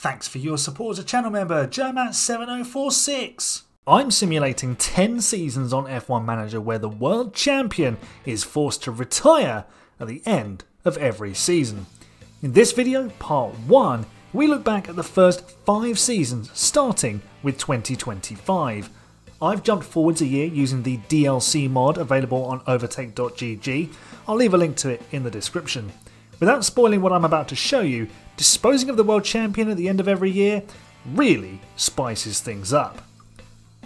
Thanks for your support as a channel member, Jermat7046. I'm simulating 10 seasons on F1 Manager where the world champion is forced to retire at the end of every season. In this video, part 1, we look back at the first 5 seasons starting with 2025. I've jumped forwards a year using the DLC mod available on overtake.gg. I'll leave a link to it in the description. Without spoiling what I'm about to show you, disposing of the world champion at the end of every year really spices things up.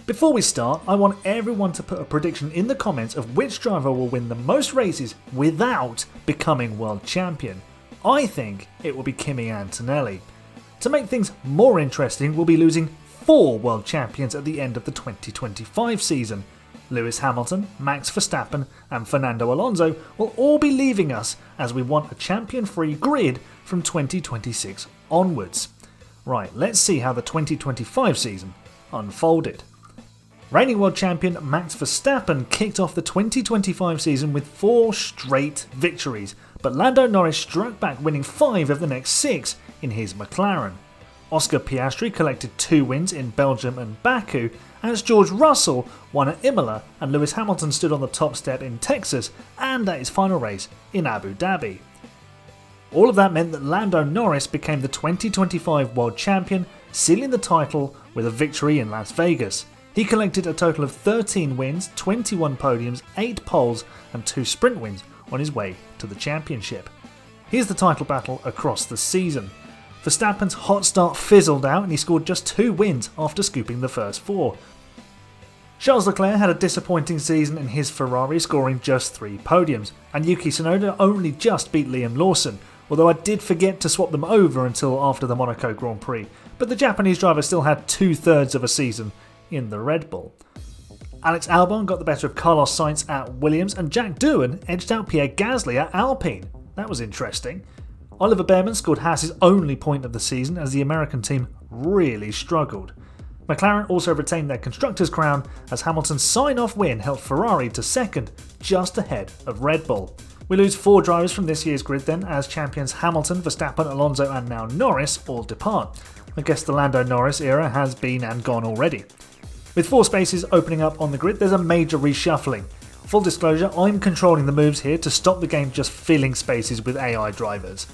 Before we start, I want everyone to put a prediction in the comments of which driver will win the most races without becoming world champion. I think it will be Kimi Antonelli. To make things more interesting, we'll be losing 4 world champions at the end of the 2025 season. Lewis Hamilton, Max Verstappen and Fernando Alonso will all be leaving us as we want a champion-free grid from 2026 onwards. Right, let's see how the 2025 season unfolded. Reigning world champion Max Verstappen kicked off the 2025 season with 4 straight victories, but Lando Norris struck back, winning 5 of the next 6 in his McLaren. Oscar Piastri collected 2 wins in Belgium and Baku, as George Russell won at Imola and Lewis Hamilton stood on the top step in Texas and at his final race in Abu Dhabi. All of that meant that Lando Norris became the 2025 world champion, sealing the title with a victory in Las Vegas. He collected a total of 13 wins, 21 podiums, 8 poles and 2 sprint wins on his way to the championship. Here's the title battle across the season. Verstappen's hot start fizzled out and he scored just 2 wins after scooping the first 4. Charles Leclerc had a disappointing season in his Ferrari, scoring just 3 podiums, and Yuki Tsunoda only just beat Liam Lawson, although I did forget to swap them over until after the Monaco Grand Prix, but the Japanese driver still had 2/3 of a season in the Red Bull. Alex Albon got the better of Carlos Sainz at Williams and Jack Doohan edged out Pierre Gasly at Alpine. That was interesting. Oliver Behrman scored Haas's only point of the season as the American team really struggled. McLaren also retained their Constructors' crown as Hamilton's sign-off win helped Ferrari to second, just ahead of Red Bull. We lose 4 drivers from this year's grid then, as champions Hamilton, Verstappen, Alonso and now Norris all depart. I guess the Lando Norris era has been and gone already. With 4 spaces opening up on the grid, there's a major reshuffling. Full disclosure, I'm controlling the moves here to stop the game just filling spaces with AI drivers.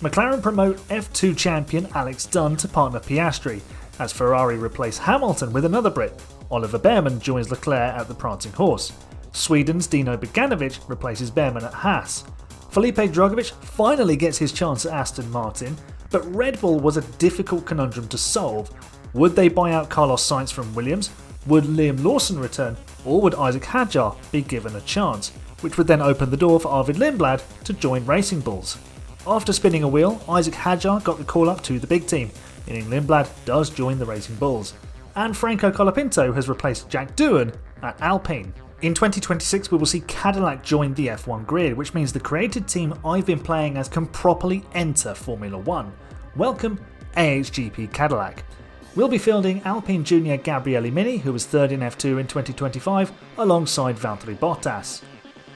McLaren promote F2 champion Alex Dunn to partner Piastri, as Ferrari replace Hamilton with another Brit. Oliver Behrman joins Leclerc at the Prancing Horse. Sweden's Dino Beganovic replaces Behrman at Haas. Felipe Drugovich finally gets his chance at Aston Martin, but Red Bull was a difficult conundrum to solve. Would they buy out Carlos Sainz from Williams? Would Liam Lawson return? Or would Isaac Hadjar be given a chance? Which would then open the door for Arvid Lindblad to join Racing Bulls. After spinning a wheel, Isaac Hadjar got the call up to the big team, meaning Lindblad does join the Racing Bulls. And Franco Colapinto has replaced Jack Doohan at Alpine. In 2026 we will see Cadillac join the F1 grid, which means the created team I've been playing as can properly enter Formula One. Welcome AHGP Cadillac. We'll be fielding Alpine junior Gabriele Mini, who was 3rd in F2 in 2025, alongside Valtteri Bottas.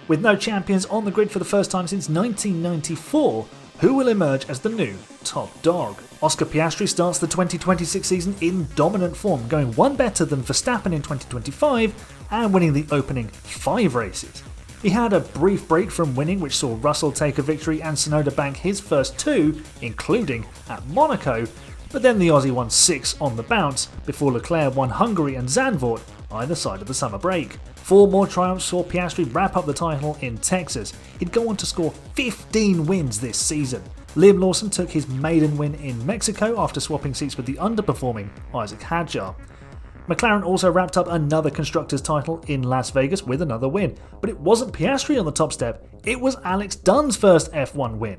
With no champions on the grid for the first time since 1994, who will emerge as the new top dog? Oscar Piastri starts the 2026 season in dominant form, going 1 better than Verstappen in 2025 and winning the opening 5 races. He had a brief break from winning, which saw Russell take a victory and Tsunoda bank his first 2, including at Monaco, but then the Aussie won 6 on the bounce before Leclerc won Hungary and Zandvoort either side of the summer break. 4 more triumphs saw Piastri wrap up the title in Texas. He'd go on to score 15 wins this season. Liam Lawson took his maiden win in Mexico after swapping seats with the underperforming Isaac Hadjar. McLaren also wrapped up another Constructors' title in Las Vegas with another win, but it wasn't Piastri on the top step, it was Alex Dunn's first F1 win.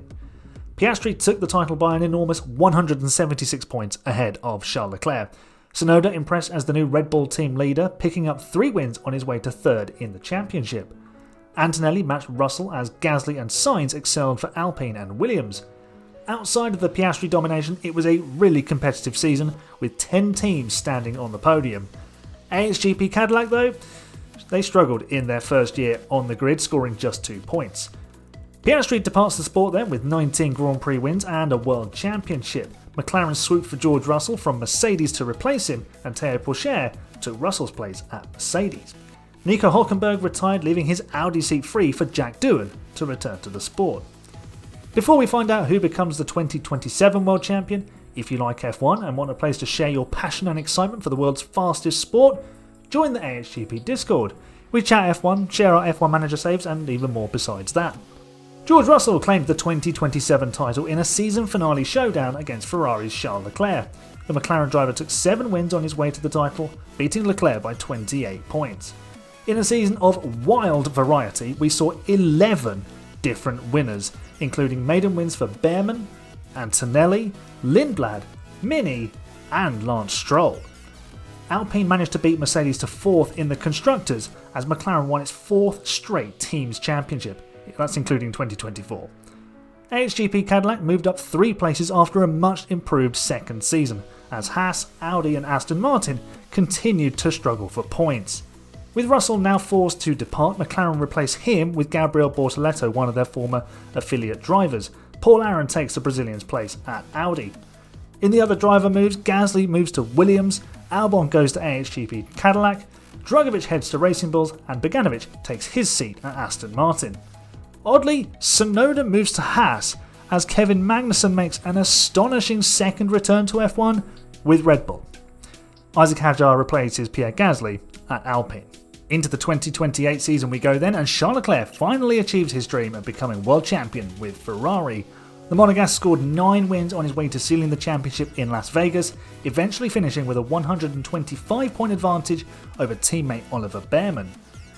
Piastri took the title by an enormous 176 points ahead of Charles Leclerc. Tsunoda impressed as the new Red Bull team leader, picking up 3 wins on his way to 3rd in the championship. Antonelli matched Russell as Gasly and Sainz excelled for Alpine and Williams. Outside of the Piastri domination, it was a really competitive season with 10 teams standing on the podium. AHGP Cadillac though, they struggled in their first year on the grid, scoring just 2 points. Piastri departs the sport then with 19 Grand Prix wins and a World Championship, McLaren swooped for George Russell from Mercedes to replace him, and Théo Pourchaire took Russell's place at Mercedes. Nico Hülkenberg retired, leaving his Audi seat free for Jack Doohan to return to the sport. Before we find out who becomes the 2027 World Champion, if you like F1 and want a place to share your passion and excitement for the world's fastest sport, join the AHGP Discord. We chat F1, share our F1 manager saves, and even more besides that. George Russell claimed the 2027 title in a season finale showdown against Ferrari's Charles Leclerc. The McLaren driver took 7 wins on his way to the title, beating Leclerc by 28 points. In a season of wild variety, we saw 11 different winners, including maiden wins for Behrman, Antonelli, Lindblad, Mini, and Lance Stroll. Alpine managed to beat Mercedes to 4th in the Constructors as McLaren won its 4th straight Teams Championship. That's including 2024. AHGP Cadillac moved up 3 places after a much improved second season, as Haas, Audi and Aston Martin continued to struggle for points. With Russell now forced to depart, McLaren replaced him with Gabriel Bortoleto, one of their former affiliate drivers. Paul Aron takes the Brazilian's place at Audi. In the other driver moves, Gasly moves to Williams, Albon goes to AHGP Cadillac, Drugovich heads to Racing Bulls, and Bogdanovic takes his seat at Aston Martin. Oddly, Tsunoda moves to Haas as Kevin Magnussen makes an astonishing second return to F1 with Red Bull. Isaac Hadjar replaces Pierre Gasly at Alpine. Into the 2028 season we go then, and Charles Leclerc finally achieves his dream of becoming world champion with Ferrari. The Monegasque scored 9 wins on his way to sealing the championship in Las Vegas, eventually finishing with a 125-point advantage over teammate Oliver Behrman.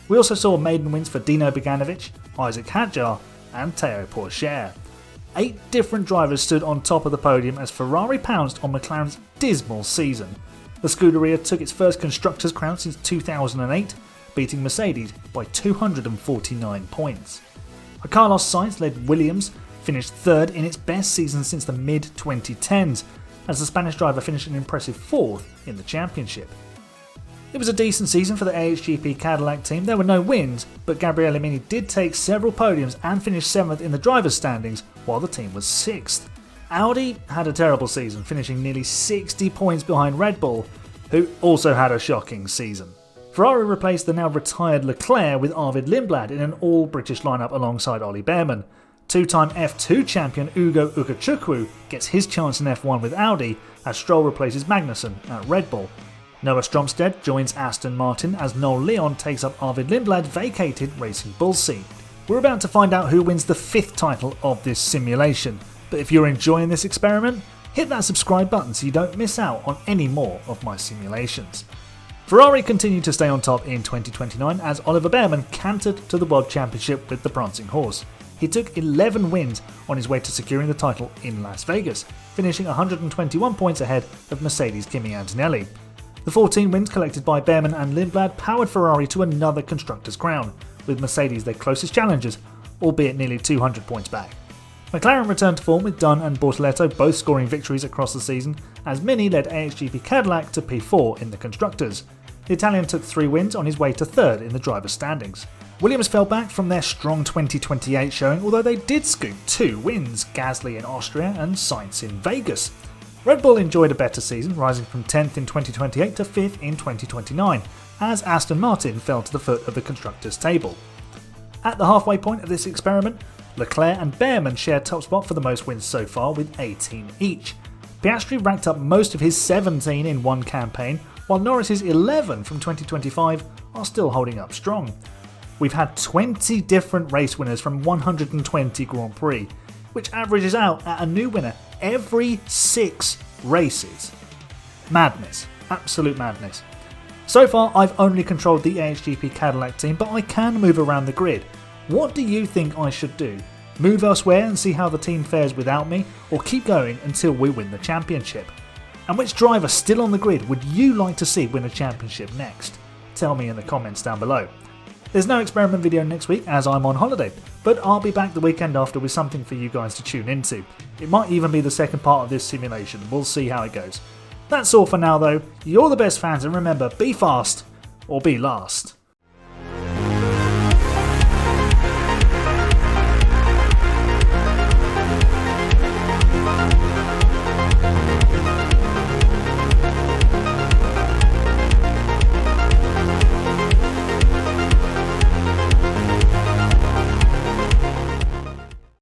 We also saw maiden wins for Dino Bogdanovic, Isaac Hadjar and Théo Pourchaire. 8 different drivers stood on top of the podium as Ferrari pounced on McLaren's dismal season. The Scuderia took its first Constructors' crown since 2008, beating Mercedes by 249 points. Carlos Sainz led Williams, finished 3rd in its best season since the mid-2010s, as the Spanish driver finished an impressive 4th in the championship. It was a decent season for the AHGP Cadillac team. There were no wins, but Gabriele Mini did take several podiums and finish 7th in the drivers' standings, while the team was 6th. Audi had a terrible season, finishing nearly 60 points behind Red Bull, who also had a shocking season. Ferrari replaced the now retired Leclerc with Arvid Lindblad in an all-British lineup alongside Ollie Behrman. 2-time F2 champion Ugo Ukachukwu gets his chance in F1 with Audi as Stroll replaces Magnussen at Red Bull. Noah Stromstead joins Aston Martin as Noel Leon takes up Arvid Lindblad's vacated Racing Bull seat. We're about to find out who wins the 5th title of this simulation, but if you're enjoying this experiment, hit that subscribe button so you don't miss out on any more of my simulations. Ferrari continued to stay on top in 2029 as Oliver Behrman cantered to the World Championship with the prancing horse. He took 11 wins on his way to securing the title in Las Vegas, finishing 121 points ahead of Mercedes' Kimi Antonelli. The 14 wins collected by Behrman and Lindblad powered Ferrari to another Constructors' crown, with Mercedes their closest challengers, albeit nearly 200 points back. McLaren returned to form with Dunn and Bortoleto both scoring victories across the season, as Mini led AHGP Cadillac to P4 in the Constructors. The Italian took 3 wins on his way to 3rd in the drivers' standings. Williams fell back from their strong 2028 showing, although they did scoop 2 wins, Gasly in Austria and Sainz in Vegas. Red Bull enjoyed a better season, rising from 10th in 2028 to 5th in 2029, as Aston Martin fell to the foot of the Constructors' table. At the halfway point of this experiment, Leclerc and Behrman shared top spot for the most wins so far with 18 each. Piastri racked up most of his 17 in one campaign, while Norris's 11 from 2025 are still holding up strong. We've had 20 different race winners from 120 Grand Prix, which averages out at a new winner every 6 races. Madness. Absolute madness. So far, I've only controlled the AHGP Cadillac team, but I can move around the grid. What do you think I should do? Move elsewhere and see how the team fares without me, or keep going until we win the championship? And which driver still on the grid would you like to see win a championship next? Tell me in the comments down below. There's no experiment video next week as I'm on holiday, but I'll be back the weekend after with something for you guys to tune into. It might even be the second part of this simulation, we'll see how it goes. That's all for now though, you're the best fans and remember, be fast or be last.